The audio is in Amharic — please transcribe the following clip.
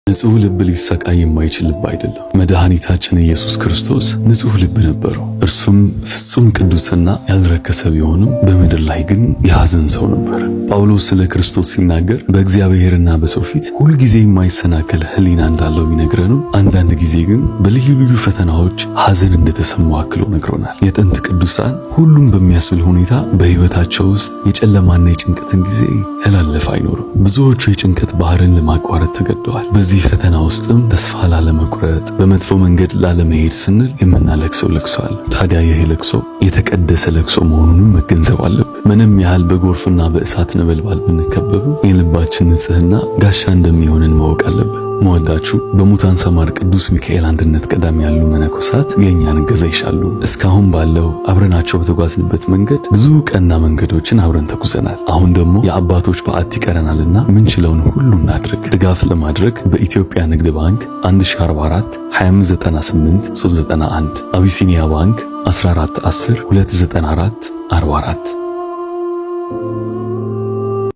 ንጹህ ልብ ሊሰቃይ የማይችል ልብ አይደለም። መድኃኒታችን ኢየሱስ ክርስቶስ ንጹህ ልብ ነበረው። እርሱም ፍጹም ቅዱስና ያልረከሰ ቢሆንም በምድር ላይ ግን የሐዘን ሰው ነበር። ጳውሎስ ስለ ክርስቶስ ሲናገር በእግዚአብሔርና በሰው ፊት ሁልጊዜ የማይሰናከል ሕሊና እንዳለው ቢነግረንም አንዳንድ ጊዜ ግን በልዩ ልዩ ፈተናዎች ሐዘን እንደተሰማው አክሎ ነግሮናል። የጥንት ቅዱሳን ሁሉም በሚያስብል ሁኔታ በሕይወታቸው ውስጥ የጨለማና የጭንቀትን ጊዜ ያላለፈ አይኖርም። ብዙዎቹ የጭንቀት ባህርን ለማቋረጥ ተገደዋል። በዚህ ፈተና ውስጥም ተስፋ ላለመቁረጥ በመጥፎ መንገድ ላለመሄድ ስንል የምናለቅሰው ለቅሶ አለ። ታዲያ ይህ ለቅሶ የተቀደሰ ለቅሶ መሆኑንም መገንዘብ አለብን። ምንም ያህል በጎርፍና በእሳት ነበልባል ብንከበብም የልባችን ንጽህና ጋሻ እንደሚሆንን ማወቅ አለብን። መወዳችሁ በሙታን ሰማር ቅዱስ ሚካኤል አንድነት ቀዳሚ ያሉ መነኮሳት የእኛን እገዛ ይሻሉ። እስካሁን ባለው አብረናቸው በተጓዝንበት መንገድ ብዙ ቀና መንገዶችን አብረን ተጉዘናል። አሁን ደግሞ የአባቶች በዓት ይቀረናልና ምንችለውን ሁሉ እናድርግ። ድጋፍ ለማድረግ በኢትዮጵያ ንግድ ባንክ 1044 2598 391 አቢሲኒያ ባንክ 1410 294 44